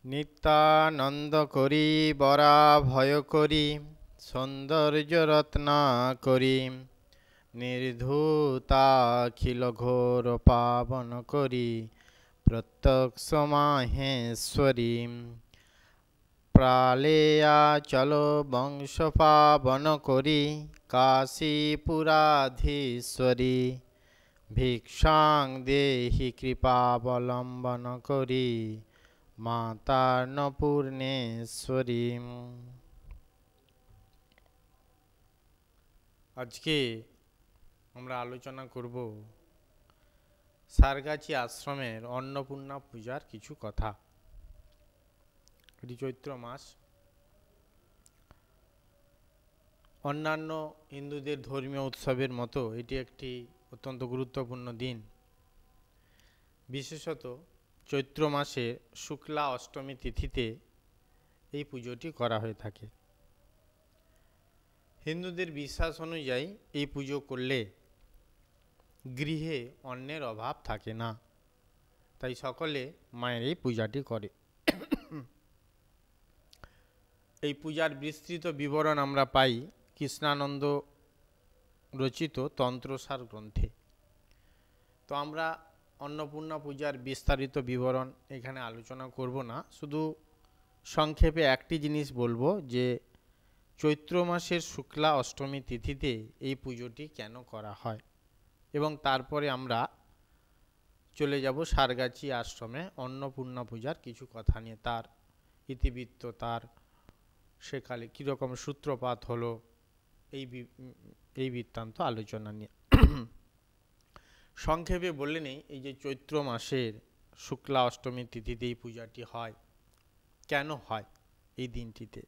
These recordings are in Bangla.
নিত্যানন্দ করি বরা ভয় করি সৌন্দর্য রত্না করি নির্ধূতাখিল ঘোর পাবন করি প্রত্যক্ষ মাহেশ্বরী প্রালেয়া চলো বংশ পাবন করি কাশীপুরাধীশ্বরী ভিক্ষাং দেহি কৃপাবলম্বন করি মাতার্ণপূর্ণেশ্বরী। আজকে আমরা আলোচনা করব সারগাছি আশ্রমের অন্নপূর্ণা পূজার কিছু কথা। এটি চৈত্র মাস। অন্যান্য হিন্দুদের ধর্মীয় উৎসবের মতো এটি একটি অত্যন্ত গুরুত্বপূর্ণ দিন। বিশেষত চৈত্র মাসে শুক্লা অষ্টমী তিথিতে এই পুজোটি করা হয়ে থাকে। হিন্দুদের বিশ্বাস অনুযায়ী এই পুজো করলে গৃহে অন্নের অভাব থাকে না, তাই সকলে মায়ের এই পূজাটি করে। এই পূজার বিস্তৃত বিবরণ আমরা পাই কৃষ্ণানন্দ রচিত তন্ত্রসার গ্রন্থে। তো আমরা অন্নপূর্ণা পূজার বিস্তারিত বিবরণ এখানে আলোচনা করব না, শুধু সংক্ষেপে একটি জিনিস বলবো যে চৈত্র মাসের শুক্লা অষ্টমী তিথিতে এই পুজোটি কেন করা হয়, এবং তারপরে আমরা চলে যাব সারগাছি আশ্রমে অন্নপূর্ণা পূজার কিছু কথা নিয়ে, তার ইতিবৃত্ত, তার সেকালে কীরকম সূত্রপাত হলো, এই বৃত্তান্ত আলোচনা নিয়ে। সংক্ষেপে বলে নেই, এই যে চৈত্র মাসের শুক্লা অষ্টমী তিথিতে এই পূজাটি হয়, কেন হয় এই দিনটিতে,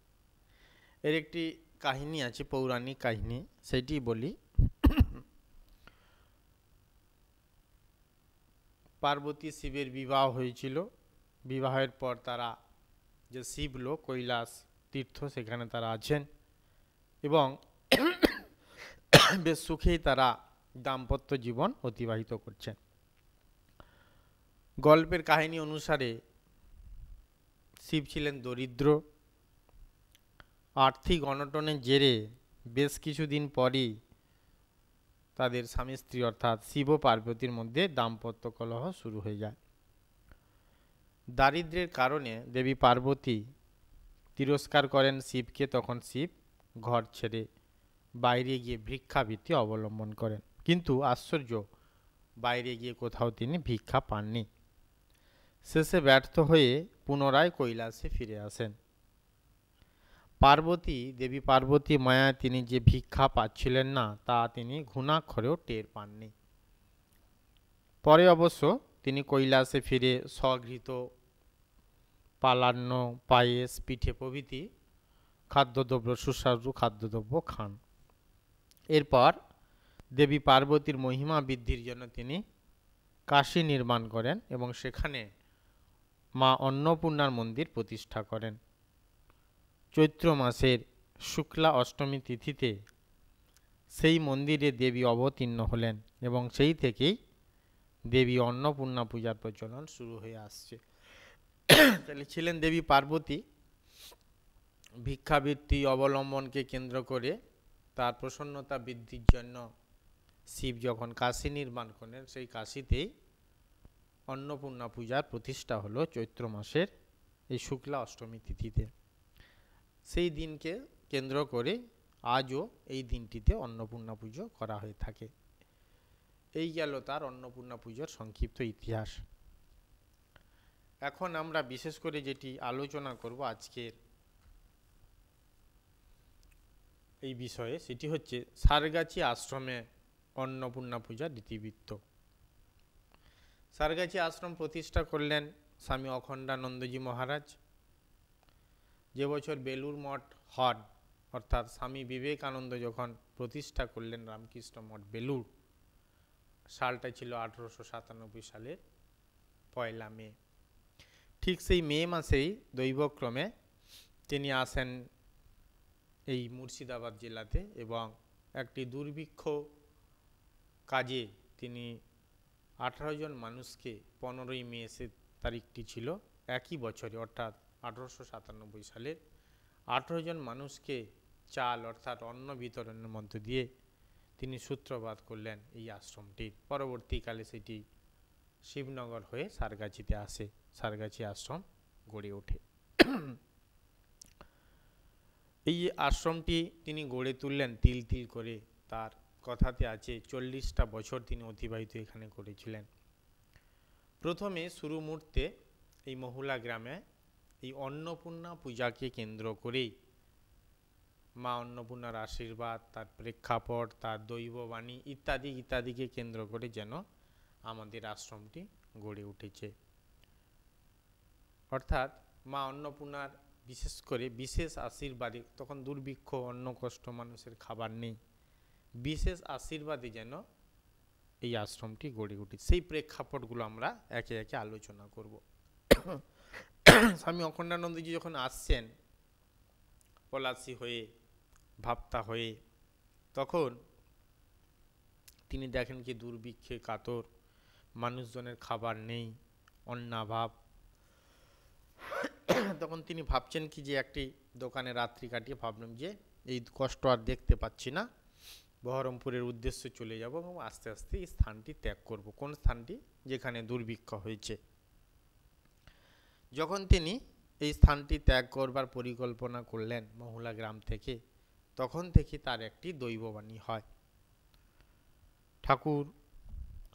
এর একটি কাহিনী আছে, পৌরাণিক কাহিনী, সেটি বলি। পার্বতী শিবের বিবাহ হয়েছিল। বিবাহের পর তারা যে শিবলোক কৈলাস তীর্থ, সেখানে তারা আছেন এবং বেশ সুখেই তারা দাম্পত্য জীবন অতিবাহিত করছেন। গল্পের কাহিনী অনুসারে শিব ছিলেন দরিদ্র। আর্থিক অনটনের জেরে বেশ কিছুদিন পরই তাদের স্বামী স্ত্রী অর্থাৎ শিব ও পার্বতীর মধ্যে দাম্পত্য কলহ শুরু হয়ে যায়। দারিদ্র্যের কারণে দেবী পার্বতী তিরস্কার করেন শিবকে। তখন শিব ঘর ছেড়ে বাইরে গিয়ে ভিক্ষাবৃত্তি অবলম্বন করেন, কিন্তু আশ্চর্য, বাইরে গিয়ে কোথাও তিনি ভিক্ষা পাননি। শেষে ব্যর্থ হয়ে পুনরায় কৈলাসে ফিরে আসেন। দেবী পার্বতী মায়ায় তিনি যে ভিক্ষা পাচ্ছিলেন না, তা তিনি ঘুণাক্ষরেও টের পাননি। পরে অবশ্য তিনি কৈলাসে ফিরে স্বগৃহীত পালান্ন, পায়েস, পিঠে প্রভৃতি খাদ্যদ্রব্য, সুস্বাদু খাদ্যদ্রব্য খান। এরপর দেবী পার্বতীর মহিমা বৃদ্ধির জন্য তিনি কাশী নির্মাণ করেন এবং সেখানে মা অন্নপূর্ণার মন্দির প্রতিষ্ঠা করেন। চৈত্র মাসের শুক্লা অষ্টমী তিথিতে সেই মন্দিরে দেবী অবতীর্ণ হলেন এবং সেই থেকেই দেবী অন্নপূর্ণা পূজার প্রচলন শুরু হয়ে আসছে। তাহলে ছিলেন দেবী পার্বতী। ভিক্ষাবৃত্তি অবলম্বনকে কেন্দ্র করে তার প্রসন্নতা বৃদ্ধির জন্য শিব যখন কাশী নির্মাণ করেন, সেই কাশীতেই অন্নপূর্ণা পূজার প্রতিষ্ঠা হলো চৈত্র মাসের এই শুক্লা অষ্টমী তিথিতে। সেই দিনকে কেন্দ্র করে আজও এই দিনটিতে অন্নপূর্ণা পুজো করা হয়ে থাকে। এই গেল তার অন্নপূর্ণা পুজোর সংক্ষিপ্ত ইতিহাস। এখন আমরা বিশেষ করে যেটি আলোচনা করব আজকের এই বিষয়ে, সেটি হচ্ছে সারগাছি আশ্রমে অন্নপূর্ণা পূজার ইতিবৃত্ত। সারগাছি আশ্রম প্রতিষ্ঠা করলেন স্বামী অখণ্ডানন্দজি মহারাজ। যে বছর বেলুর মঠ হন, অর্থাৎ স্বামী বিবেকানন্দ যখন প্রতিষ্ঠা করলেন রামকৃষ্ণ মঠ বেলুর, সালটা ছিল 1897 সালের 1 মে। ঠিক সেই মে মাসেই দৈবক্রমে তিনি আসেন এই মুর্শিদাবাদ জেলাতে এবং একটি দুর্ভিক্ষ কাজে তিনি 18 জন মানুষকে 15ই মে সে তারিখটি ছিল, একই বছরে অর্থাৎ 1897 সালের 18 জন মানুষকে চাল অর্থাৎ অন্ন বিতরণের মধ্য দিয়ে তিনি সূত্রপাত করলেন এই আশ্রমটির। পরবর্তীকালে সেটি শিবনগর হয়ে সারগাছিতে আসে, সারগাছি আশ্রম গড়ে ওঠে। এই আশ্রমটি তিনি গড়ে তুললেন তিল তিল করে, তার কথাতে আছে 40টা বছর তিনি অতিবাহিত এখানে করেছিলেন। প্রথমে শুরু মুহূর্তে এই মহুলা গ্রামে এই অন্নপূর্ণা পূজাকে কেন্দ্র করেই মা অন্নপূর্ণার আশীর্বাদ, তার প্রেক্ষাপট, তার দৈববাণী ইত্যাদি ইত্যাদিকে কেন্দ্র করে যেন আমাদের আশ্রমটি গড়ে উঠেছে। অর্থাৎ মা অন্নপূর্ণার বিশেষ করে বিশেষ আশীর্বাদে, তখন দুর্ভিক্ষ, অন্ন কষ্ট, মানুষের খাবার নেই, বিশেষ আশীর্বাদে যেন এই আশ্রমটি গড়ে উঠে, সেই প্রেক্ষাপটগুলো আমরা একে একে আলোচনা করব। স্বামী অখণ্ডানন্দজি যখন আসছেন পলাশী হয়ে, ভাবতা হয়ে, তখন তিনি দেখেন কি দুর্ভিক্ষে কাতর, মানুষজনের খাবার নেই, অন্নাভাব। তখন তিনি ভাবছেন কি যে একটি দোকানে রাত্রি কাটিয়ে ভাবলাম যে এই কষ্ট আর দেখতে পাচ্ছি না, বহরমপুরের উদ্দেশ্যে চলে যাব এবং আস্তে আস্তে এই স্থানটি ত্যাগ করব। কোন স্থানটি? যেখানে দুর্ভিক্ষ হয়েছে। যখন তিনি এই স্থানটি ত্যাগ করবার পরিকল্পনা করলেন মহুলা গ্রাম থেকে, তখন থেকে তার একটি দৈববাণী হয়। ঠাকুর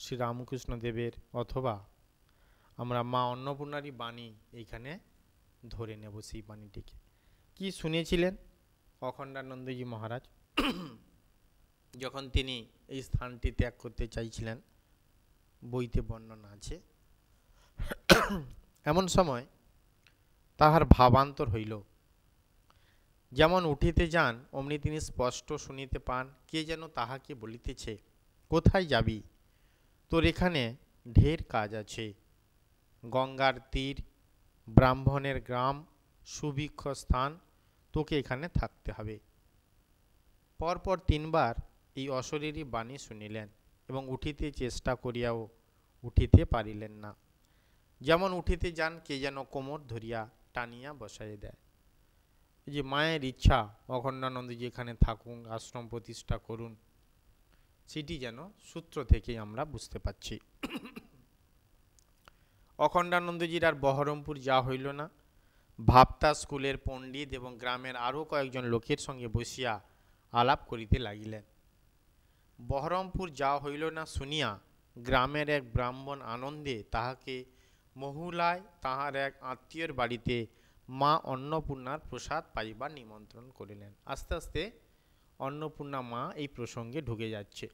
শ্রী রামকৃষ্ণ দেবের অথবা আমরা মা অন্নপূর্ণারই বাণী এইখানে ধরে নেব। সেই বাণীটিকে কি শুনেছিলেন অখণ্ডানন্দজি মহারাজ যখন তিনি এই স্থানটি ত্যাগ করতে চাইছিলেন? বইতে বর্ণনা আছে। এমন সময় তাহার ভাবান্তর হইল। যেমন উঠিতে যান অমনি তিনি স্পষ্ট শুনিতে পান কে যেন তাহাকে বলিতেছে, কোথায় যাবি? তোর এখানে ঢের কাজ আছে। গঙ্গার তীর, ব্রাহ্মণের গ্রাম, সুভিক্ষ স্থান, তোকে এখানে থাকতে হবে। পরপর 3 বার এই অশরীরী বাণী শুনিলেন এবং উঠিতে চেষ্টা করিয়াও উঠিতে পারিলেন না। যেমন উঠিতে যান কে যেন কোমর ধরিয়া টানিয়া বসাইয়া দেয়। এই যে মায়ের ইচ্ছা অখণ্ডানন্দজি এখানে থাকুন, আশ্রম প্রতিষ্ঠা করুন, সেটি যেন সূত্র থেকেই আমরা বুঝতে পাচ্ছি। অখণ্ডানন্দজির আর বহরমপুর যা হইল না। ভাবতা স্কুলের পণ্ডিত এবং গ্রামের আরও কয়েকজন লোকের সঙ্গে বসিয়া আলাপ করিতে লাগিলেন। বহরমপুর যা হইল না শুনিয়া গ্রামের এক ব্রাহ্মণ আনন্দে তাহাকে মহুলায় তাহার এক আত্মীয়ের বাড়িতে মা অন্নপূর্ণার প্রসাদ পাইবার নিমন্ত্রণ করিলেন। আস্তে আস্তে অন্নপূর্ণা মা এই প্রসঙ্গে ঢুকে যাচ্ছে।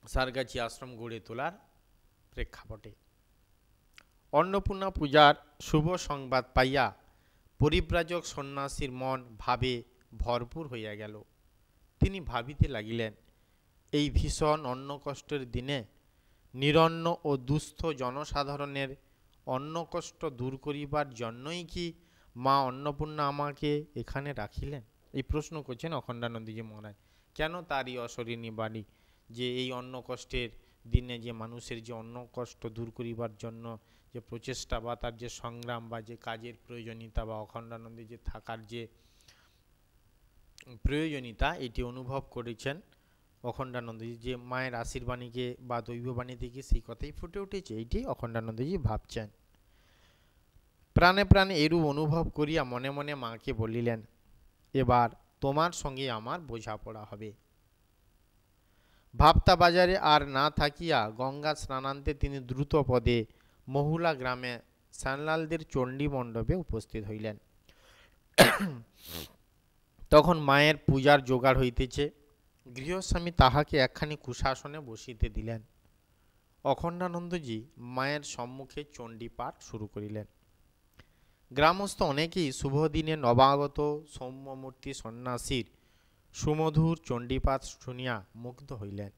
সারগাছি আশ্রম গড়ে তোলার প্রেক্ষাপটে অন্নপূর্ণা পূজার শুভ সংবাদ পাইয়া পরিব্রাজক সন্ন্যাসীর মন ভাবে ভরপুর হইয়া গেল। তিনি ভাবিতে লাগিলেন, এই ভীষণ অন্ন কষ্টের দিনে নিরন্ন ও দুস্থ জনসাধারণের অন্ন কষ্ট দূর করিবার জন্যই কি মা অন্নপূর্ণা আমাকে এখানে রাখিলেন? এই প্রশ্ন করছেন অখণ্ডানন্দজি মহারাজ। কেন তার এই অশরীরী বাণী যে এই অন্ন কষ্টের দিনে যে মানুষের যে অন্ন কষ্ট দূর করিবার জন্য যে প্রচেষ্টা বা তার যে সংগ্রাম বা যে কাজের প্রয়োজনীয়তা বা অখণ্ডানন্দে যে থাকার যে প্রয়োজনীয়তা, এটি অনুভব করেছেন অখণ্ডানন্দজি। যে মায়ের আশীর্বাণীকে বা দৈববাণী থেকে সেই কথাই ফুটে উঠেছে, এইটি অখণ্ডানন্দজি ভাবছেন। প্রাণে প্রাণে এরূপ অনুভব করিয়া মনে মনে মাকে বলিলেন, এবার তোমার সঙ্গে আমার বোঝাপড়া হবে। ভাবতা বাজারে আর না থাকিয়া গঙ্গা স্নানান্তে তিনি দ্রুত পদে মহুলা গ্রামে শ্যানলালদের চণ্ডী মণ্ডপে উপস্থিত হইলেন। তখন মায়ের পূজার জোগাড় হইতেছে। গৃহস্বামী তাহাকে একখানি কুশাসনে বসিতে দিলেন। অখণ্ডানন্দজি মায়ের সম্মুখে চণ্ডী পাঠ শুরু করিলেন। গ্রামস্থ অনেকেই শুভদিনে নবাগত সৌম্যমূর্তি সন্ন্যাসীর সুমধুর চণ্ডীপাঠ শুনিয়া মুগ্ধ হইলেন।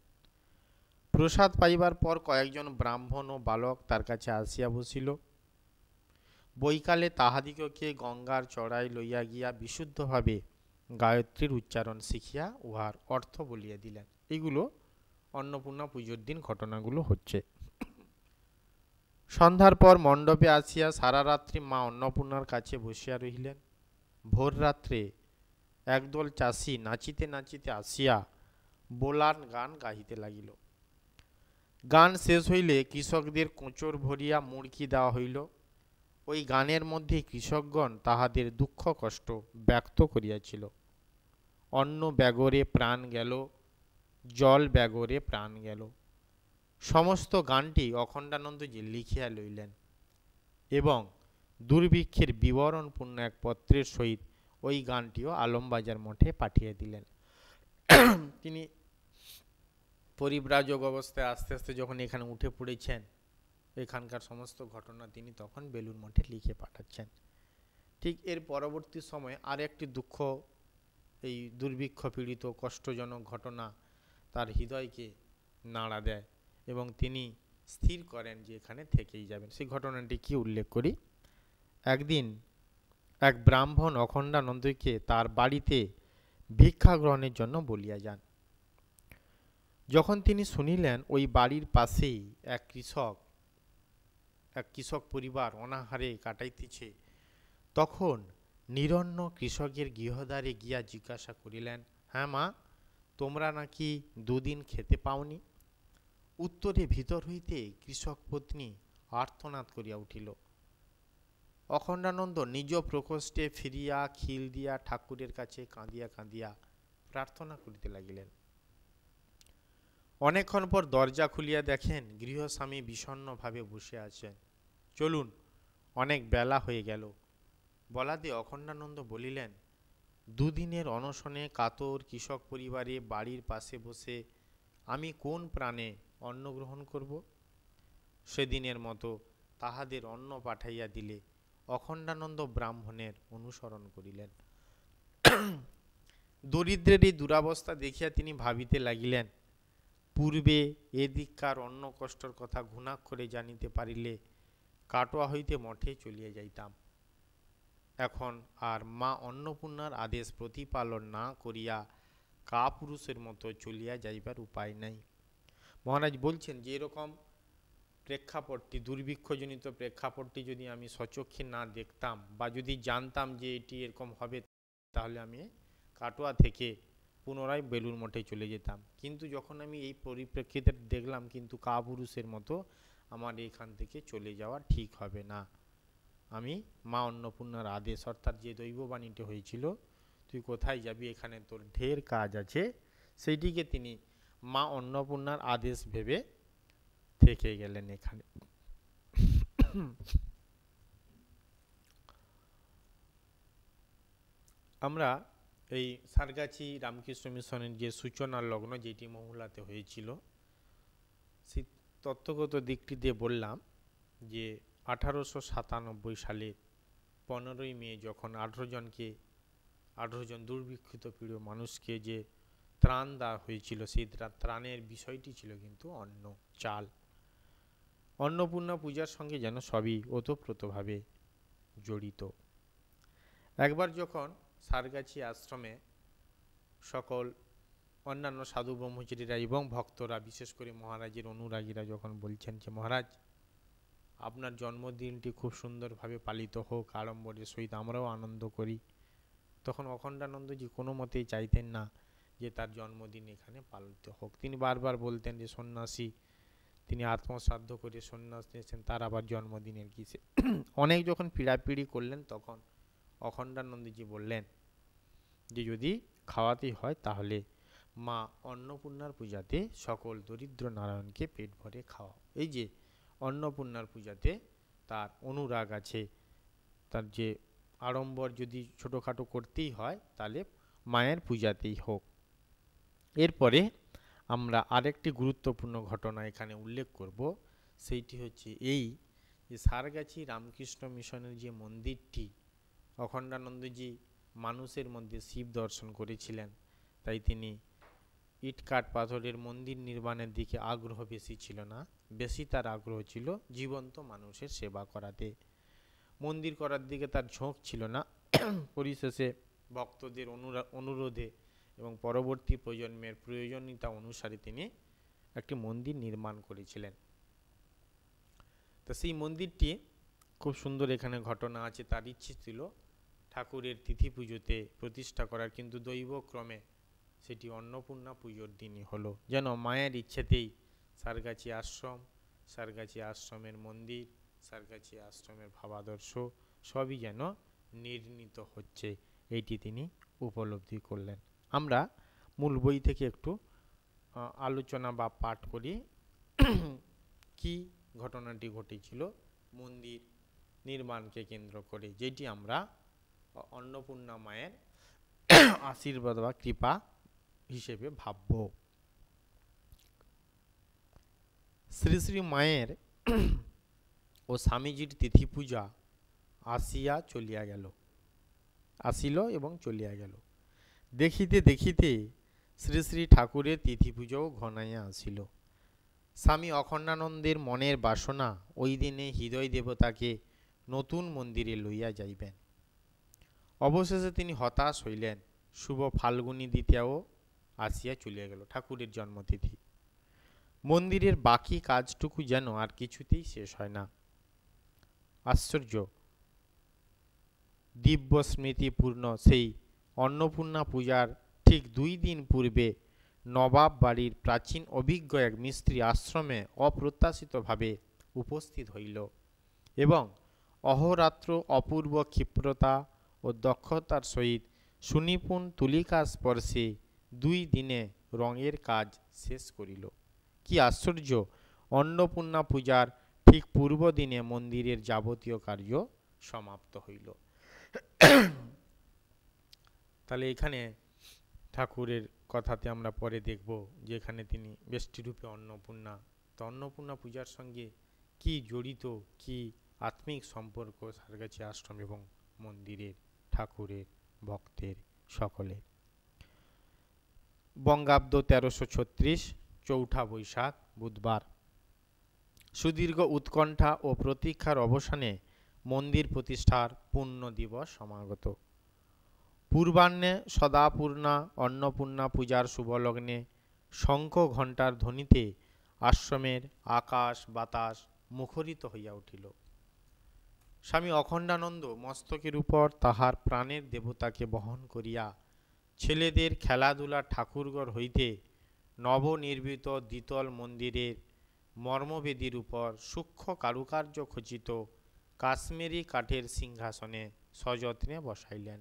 প্রসাদ পাইবার পর কয়েকজন ব্রাহ্মণ ও বালক তার কাছে আসিয়া বসিল। বৈকালে তাহাদিগকে গঙ্গার চড়াই লইয়া গিয়া বিশুদ্ধভাবে গায়ত্রীর উচ্চারণ শিখিয়া উহার অর্থ বলিয়া দিলেন। এইগুলো অন্নপূর্ণা পুজোর দিন ঘটনাগুলো হচ্ছে। সন্ধ্যার পর মণ্ডপে আসিয়া সারা রাত্রি মা অন্নপূর্ণার কাছে বসিয়া রহিলেন। ভোর রাত্রে একদল চাষী নাচিতে নাচিতে আসিয়া বোলান গান গাহিতে লাগিল। গান শেষ হইলে কৃষকদের কোঁচর ভরিয়া মুড়কি দেওয়া হইল। ওই গানের মধ্যে কৃষকগণ তাহাদের দুঃখ কষ্ট ব্যক্ত করিয়াছিল। অন্ন ব্যাগরে প্রাণ গেল, জল ব্যাগরে প্রাণ গেল, সমস্ত গানটি অখণ্ডানন্দজি লিখিয়া লইলেন এবং দুর্ভিক্ষের বিবরণপূর্ণ এক পত্রের সহিত ওই গানটিও আলমবাজার মঠে পাঠিয়ে দিলেন। তিনি পরিব্রাজক অবস্থায় আস্তে আস্তে যখন এখানে উঠে পড়েছেন, এখানকার সমস্ত ঘটনা তিনি তখন বেলুড় মঠে লিখে পাঠাচ্ছেন। ঠিক এর পরবর্তী সময়ে আর একটি দুঃখ, এই দুর্ভিক্ষ পীড়িত কষ্টজনক ঘটনা তার হৃদয়কে নাড়া দেয় এবং তিনি স্থির করেন যে এখানে থেকেই যাবেন। সেই ঘটনাটি কি উল্লেখ করি। একদিন এক ব্রাহ্মণ অখণ্ডানন্দকে তার বাড়িতে ভিক্ষা গ্রহণের জন্য বলিয়া যান। যখন তিনি শুনিলেন ওই বাড়ির পাশেই এক কৃষক পরিবার অনাহারে কাটাইতেছে, তখন নিরন্ন কৃষকের গৃহদ্বারে গিয়া জিজ্ঞাসা করিলেন, হ্যাঁ মা, তোমরা নাকি দুদিন খেতে পাওনি? উত্তরে ভিতর হইতে কৃষক পত্নী আর্তনাদ করিয়া উঠিল। অখণ্ডানন্দ নিজ প্রকোষ্ঠে ফিরিয়া খিল দিয়া ঠাকুরের কাছে কাঁদিয়া কাঁদিয়া প্রার্থনা করিতে লাগিলেন। অনেকক্ষণ পর দরজা খুলিয়া দেখেন গৃহস্বামী বিষণ্ণভাবে বসে আছেন। চলুন, অনেক বেলা হয়ে গেল। বলাতে অখণ্ডানন্দ বলিলেন, দুদিনের অনশনে কাতর কৃষক পরিবারে বাড়ির পাশে বসে আমি কোন প্রাণে অন্ন গ্রহণ করব? সেদিনের মতো তাহাদের অন্ন পাঠাইয়া দিলে অখণ্ডানন্দ ব্রাহ্মণের অনুসরণ করিলেন। দরিদ্রের এই দুরাবস্থা দেখিয়া তিনি ভাবিতে লাগিলেন, পূর্বে এদিককার অন্ন কষ্টর কথা ঘুণাক্ষরে জানিতে পারিলে কাটোয়া হইতে মঠে চলিয়া যাইতাম। এখন আর মা অন্নপূর্ণার আদেশ প্রতিপালন না করিয়া কাপুরুষের মতো চলিয়া যাইবার উপায় নাই। মহারাজ বলছেন যে এরকম প্রেক্ষাপটটি, দুর্ভিক্ষজনিত প্রেক্ষাপটটি যদি আমি স্বচক্ষে না দেখতাম বা যদি জানতাম যে এটি এরকম হবে, তাহলে আমি কাটোয়া থেকে পুনরায় বেলুড় মঠে চলে যেতাম। কিন্তু যখন আমি এই পরিপ্রেক্ষিতে দেখলাম কিন্তু কাপুরুষের মতো আমার এখান থেকে চলে যাওয়া ঠিক হবে না, আমি মা অন্নপূর্ণার আদেশ, অর্থাৎ যে দৈববাণীটি হয়েছিল তুই কোথায় যাবি, এখানে তোর ঢের কাজ আছে, সেইটিকে তিনি মা অন্নপূর্ণার আদেশ ভেবে থেকে গেলেন এখানে। আমরা এই সারগাছি রামকৃষ্ণ মিশনের যে সূচনার লগ্ন যেটি মহুলাতে হয়েছিল, সেই তত্ত্বগত দিকটি দিয়ে বললাম যে 1897 সালে 15ই মে যখন 18 জন দুর্ভিক্ষিত পীড়িত মানুষকে যে ত্রাণ দেওয়া হয়েছিল, সেই ত্রাণের বিষয়টি ছিল কিন্তু অন্ন, চাল। অন্নপূর্ণা পূজার সঙ্গে যেন সবই ওতপ্রোতভাবে জড়িত। একবার যখন সারগাছি আশ্রমে সকল অন্যান্য সাধু ব্রহ্মচারীরা এবং ভক্তরা, বিশেষ করে মহারাজের অনুরাগীরা যখন বলছেন যে মহারাজ আপনার জন্মদিনটি খুব সুন্দরভাবে পালিত হোক, আড়ম্বরের সহিত আমরাও আনন্দ করি, তখন অখণ্ডানন্দজি কোনো মতেই চাইতেন না যে তার জন্মদিন এখানে পালিত হোক। তিনি বারবার বলতেন যে সন্ন্যাসী, তিনি আত্মসাধ্য করে সন্ন্যাস নিয়েছেন, তার আবার জন্মদিনের কিসে। অনেক যখন পীড়াপিড়ি করলেন তখন অখণ্ডানন্দজি বললেন যে যদি খাওয়াতেই হয় তাহলে মা অন্নপূর্ণার পূজাতে সকল দরিদ্র নারায়ণকে পেট ভরে খাওয়াও। এই যে অন্নপূর্ণার পূজাতে তার অনুরাগ আছে, তার যে আড়ম্বর যদি ছোটোখাটো করতেই হয় তাহলে মায়ের পূজাতেই হোক। এরপরে আমরা আরেকটি গুরুত্বপূর্ণ ঘটনা এখানে উল্লেখ করব, সেইটি হচ্ছে এই যে সারগাছি রামকৃষ্ণ মিশনের যে মন্দিরটি, অখণ্ডানন্দজি মানুষের মধ্যে শিব দর্শন করেছিলেন, তাই তিনি ইট কাঠ পাথরের মন্দির নির্মাণের দিকে আগ্রহ বেশি ছিল না, বেশি তার আগ্রহ ছিল জীবন্ত মানুষের সেবা করাতে। মন্দির করার দিকে তার ঝোঁক ছিল না। পরিশেষে ভক্তদের অনুরোধে এবং পরবর্তী প্রজন্মের প্রয়োজনীয়তা অনুসারে তিনি একটি মন্দির নির্মাণ করেছিলেন। তো তো সেই মন্দিরটি খুব সুন্দর এখানে ঘটনা আছে। তার ইচ্ছে ছিল ঠাকুরের তিথি পুজোতে প্রতিষ্ঠা করার, কিন্তু দৈবক্রমে সেটি অন্নপূর্ণা পুজোর দিনই হলো। যেন মায়ের ইচ্ছেতেই সারগাছি আশ্রম, সারগাছি আশ্রমের মন্দির, সারগাছি আশ্রমের ভাবাদর্শ সবই যেন নির্ণীত হচ্ছে, এইটি তিনি উপলব্ধি করলেন। আমরা মূল বই থেকে একটু আলোচনা বা পাঠ করি কি ঘটনাটি ঘটেছিল মন্দির নির্মাণকে কেন্দ্র করে, যেটি আমরা অন্নপূর্ণা মায়ের আশীর্বাদ বা কৃপা হিসেবে ভাবব। শ্রী শ্রী মায়ের ও স্বামীজির তিথি পূজা আসিল এবং চলিয়া গেল। দেখিতে দেখিতে শ্রী শ্রী ঠাকুরের তিথি পুজোও ঘনাইয়া আসিল। স্বামী অখণ্ডানন্দের মনের বাসনা ওই দিনে হৃদয় দেবতাকে নতুন মন্দিরে লইয়া যাইবেন। অবশেষে তিনি হতাশ হইলেন। শুভ ফাল্গুনী দ্বিতীয়াও আসিয়া চলিয়া গেল, ঠাকুরের জন্মতিথি। মন্দিরের বাকি কাজটুকু যেন আর কিছুতেই শেষ হয় না। আশ্চর্য! দিব্য স্মৃতিপূর্ণ সেই অন্নপূর্ণা পূজার ঠিক 2 দিন পূর্বে নবাব বাড়ির প্রাচীন অভিজ্ঞ এক মিস্ত্রি আশ্রমে অপ্রত্যাশিতভাবে উপস্থিত হইল এবং অহোরাত্র অপূর্ব ক্ষিপ্রতা ও দক্ষতার সহিত সুনিপুণ তুলিকা স্পর্শে 2 দিনে রঙের কাজ শেষ করিল। কি আশ্চর্য! অন্নপূর্ণা পূজার ঠিক পূর্ব দিনে মন্দিরের যাবতীয় কার্য সমাপ্ত হইল। তাহলে এখানে ঠাকুরের কথাতে আমরা পরে দেখব যে এখানে তিনি বেষ্টিরূপে অন্নপূর্ণা, তো অন্নপূর্ণা পূজার সঙ্গে কি জড়িত, কি আত্মিক সম্পর্ক সারগাছি আশ্রম এবং মন্দিরের, ঠাকুরের, ভক্তের সকলের। বঙ্গাব্দ 1336, 4 বৈশাখ বুধবার। সুদীর্ঘ উৎকণ্ঠা ও প্রতীক্ষার অবসানে মন্দির প্রতিষ্ঠার পুণ্য দিবস সমাগত। পূর্বাহ্নে সদাপূর্ণা অন্নপূর্ণা পূজার শুভলগ্নে শঙ্খ ঘণ্টার ধ্বনিতে আশ্রমের আকাশ বাতাস মুখরিত হইয়া উঠিল। স্বামী অখণ্ডানন্দ মস্তকের উপর তাহার প্রাণের দেবতাকে বহন করিয়া ছেলেদের খেলাধুলা ঠাকুরঘর হইতে নবনির্মিত দ্বিতল মন্দিরের মর্মবেদীর উপর সূক্ষ্ম কারুকার্য খচিত কাশ্মীরি কাঠের সিংহাসনে সযত্নে বসাইলেন।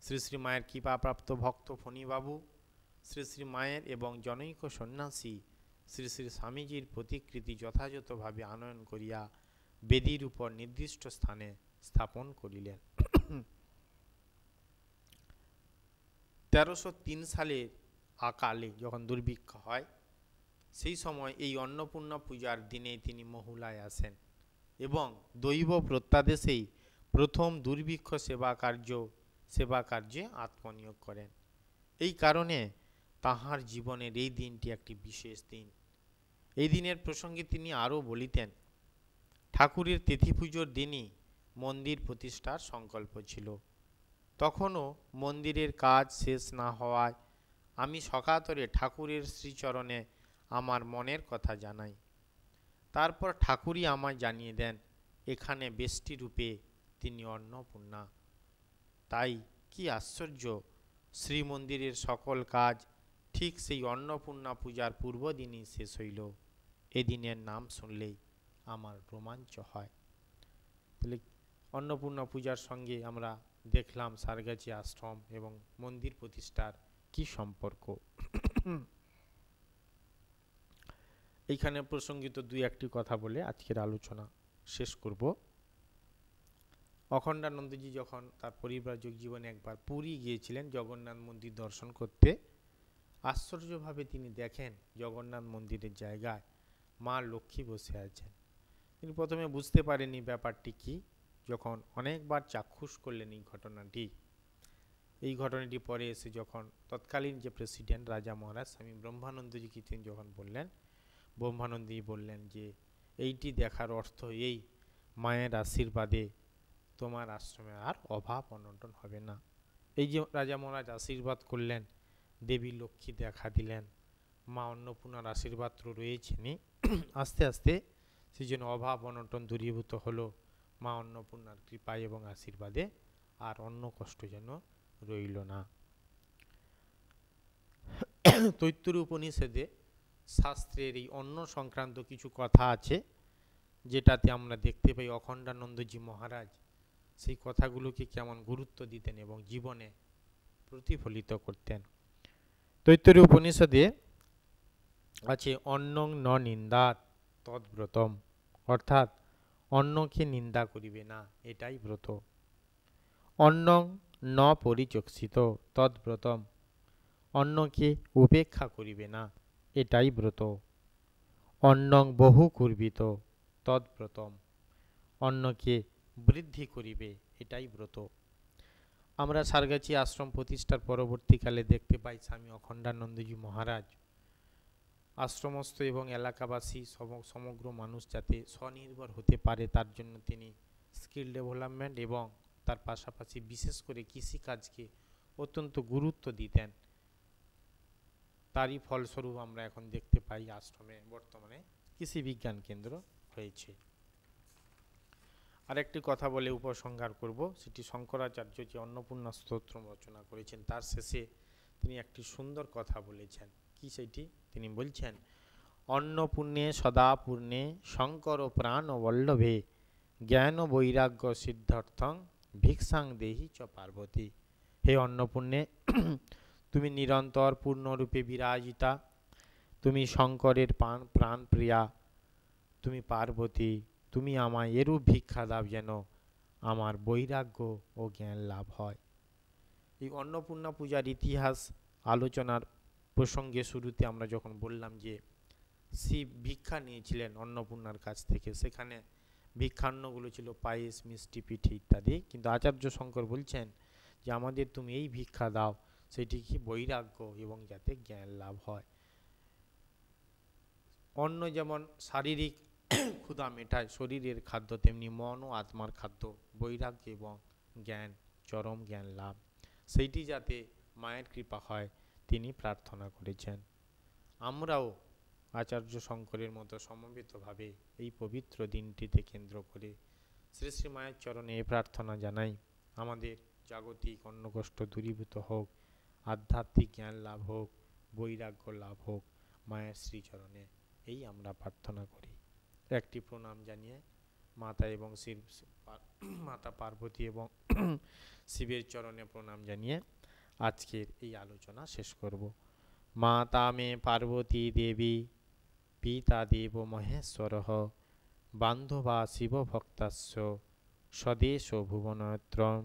শ্রী শ্রী মায়ের কৃপাপ্রাপ্ত ভক্ত ফণীবাবু শ্রী শ্রী মায়ের এবং জনৈক সন্ন্যাসী শ্রী শ্রী স্বামীজির প্রতিকৃতি যথাযথভাবে আনয়ন করিয়া বেদীর উপর নির্দিষ্ট স্থানে স্থাপন করিলেন। 1303 সালের আকালে যখন দুর্ভিক্ষ হয়, সেই সময় এই অন্নপূর্ণা পূজার দিনে তিনি মহুলায় আসেন এবং দৈব প্রত্যাদেশেই প্রথম দুর্ভিক্ষ সেবা কার্যে আত্মনিয়োগ করেন। এই কারণে তাহার জীবনের এই দিনটি একটি বিশেষ দিন। এই দিনের প্রসঙ্গে তিনি আরও বলিতেন, ঠাকুরের তিথি পুজোর দিনই মন্দির প্রতিষ্ঠার সংকল্প ছিল। তখনও মন্দিরের কাজ শেষ না হওয়ায় আমি সকাতরে ঠাকুরের শ্রীচরণে আমার মনের কথা জানাই। তারপর ঠাকুরই আমায় জানিয়ে দেন এখানে বেষ্টি রূপে তিনি অন্নপূর্ণা। তাই কি আশ্চর্য, শ্রীমন্দিরের সকল কাজ ঠিক সেই অন্নপূর্ণা পূজার পূর্ব দিনই শেষ হইল। এদিনের নাম শুনলেই আমার রোমাঞ্চ হয়। তাহলে অন্নপূর্ণা পূজার সঙ্গে আমরা দেখলাম সারগাছি আশ্রম এবং মন্দির প্রতিষ্ঠার কি সম্পর্ক। এইখানে প্রসঙ্গিত 2-1টি কথা বলে আজকের আলোচনা শেষ করব। অখণ্ডানন্দজি যখন তার পরিব্রাজক জীবনে একবার পুরী গিয়েছিলেন জগন্নাথ মন্দির দর্শন করতে, আশ্চর্যভাবে তিনি দেখেন জগন্নাথ মন্দিরের জায়গায় মা লক্ষ্মী বসে আছেন। তিনি প্রথমে বুঝতে পারেনি ব্যাপারটি কি, যখন অনেকবার চাক্ষুষ করলেন এই ঘটনাটি পরে এসে যখন তৎকালীন যে প্রেসিডেন্ট রাজা মহারাজ স্বামী ব্রহ্মানন্দজিকে তিনি যখন বললেন, ব্রহ্মানন্দজি বললেন যে এইটি দেখার অর্থ এই, মায়ের আশীর্বাদে তোমার আশ্রমে আর অভাব অনটন হবে না। এই যে রাজা মহারাজ আশীর্বাদ করলেন, দেবী লক্ষ্মী দেখা দিলেন, মা অন্নপূর্ণার আশীর্বাদ তো রয়েছেনই। আস্তে আস্তে সেই জন্য অভাব অনটন দূরীভূত হলো মা অন্নপূর্ণার কৃপায় এবং আশীর্বাদে, আর অন্য কষ্ট যেন রইল না। তৈত্তরীয় উপনিষদে শাস্ত্রের এই অন্ন সংক্রান্ত কিছু কথা আছে, যেটাতে আমরা দেখতে পাই অখণ্ডানন্দজি মহারাজ সেই কথাগুলোকে কেমন গুরুত্ব দিতেন এবং জীবনে প্রতিফলিত করতেন। তৈত্তরীয় উপনিষদে আছে অন্নং ন নিন্দাত তদ্ব্রতম, অর্থাৎ অন্নকে নিন্দা করিবে না, এটাই ব্রত। অন্নং ন পরিচক্ষিত তদ্ব্রতম, অন্নকে উপেক্ষা করিবে না, এটাই ব্রত। অন্নং বহু কুর্বিত তদ্ব্রতম, অন্নকে বৃদ্ধি করিবে, এটাই ব্রত। আমরা সারগাছি আশ্রম প্রতিষ্ঠার পরবর্তীকালে দেখতে পাই স্বামী অখণ্ডানন্দজি মহারাজ আশ্রমস্থ এবং এলাকাবাসী সমগ্র মানুষ যাতে স্বনির্ভর হতে পারে তার জন্য তিনি স্কিল ডেভেলপমেন্ট এবং তার পাশাপাশি বিশেষ করে কৃষিকাজকে অত্যন্ত গুরুত্ব দিতেন। তারই ফলস্বরূপ আমরা এখন দেখতে পাই আশ্রমে বর্তমানে কৃষি বিজ্ঞান কেন্দ্র হয়েছে। আরেকটি কথা বলে উপসংহার করব, সেটি শঙ্করাচার্য যে অন্নপূর্ণা স্তোত্র রচনা করেছেন তার শেষে তিনি একটি সুন্দর কথা বলেছেন। কি সেটি? তিনি বলছেন, অন্নপূর্ণে সদা পূর্ণে শঙ্কর প্রাণ বল্লভে জ্ঞান বৈরাগ্য সিদ্ধার্থং ভিক্ষাং দেহি চ পার্বতী। হে অন্নপূর্ণে, তুমি নিরন্তর পূর্ণরূপে বিরাজিতা, তুমি শঙ্করের প্রাণ প্রিয়া, তুমি পার্বতী, তুমি আমায় এরূপ ভিক্ষা দাও যেন আমার বৈরাগ্য ও জ্ঞান লাভ হয়। এই অন্নপূর্ণা পূজার ইতিহাস আলোচনার প্রসঙ্গে শুরুতে আমরা যখন বললাম যে শিব ভিক্ষা নিয়েছিলেন অন্নপূর্ণার কাছ থেকে, সেখানে ভিক্ষান্নগুলো ছিল পায়েস, মিষ্টি, পিঠে ইত্যাদি, কিন্তু আচার্য শঙ্কর বলছেন যে আমাদের তুমি এই ভিক্ষা দাও, সেটি কি বৈরাগ্য এবং যাতে জ্ঞান লাভ হয়। অন্ন যেমন শারীরিক ক্ষুধা মেটায়, শরীরের খাদ্য, তেমনি মন ও আত্মার খাদ্য বৈরাগ্য এবং জ্ঞান, চরম জ্ঞান লাভ, সেইটি যাতে মায়ের কৃপা হয় তিনি প্রার্থনা করেছেন। আমরাও আচার্য শঙ্করের মতো সমবেতভাবে এই পবিত্র দিনটিতে কেন্দ্র করে শ্রী শ্রী মায়ের চরণে এই প্রার্থনা জানাই, আমাদের জাগতিক অন্ন কষ্ট দূরীভূত হোক, আধ্যাত্মিক জ্ঞান লাভ হোক, বৈরাগ্য লাভ হোক, মায়ের শ্রীচরণে এই আমরা প্রার্থনা করি। একটি প্রণাম জানিয়ে মাতা এবং শিব, মাতা পার্বতী এবং শিবের চরণে প্রণাম জানিয়ে আজকের এই আলোচনা শেষ করব। মাতা মে পার্বতী দেবী, পিতা দেব মহেশ্বর, বান্ধবা শিব ভক্তাস্য, স্বদেশ ভুবনত্রম।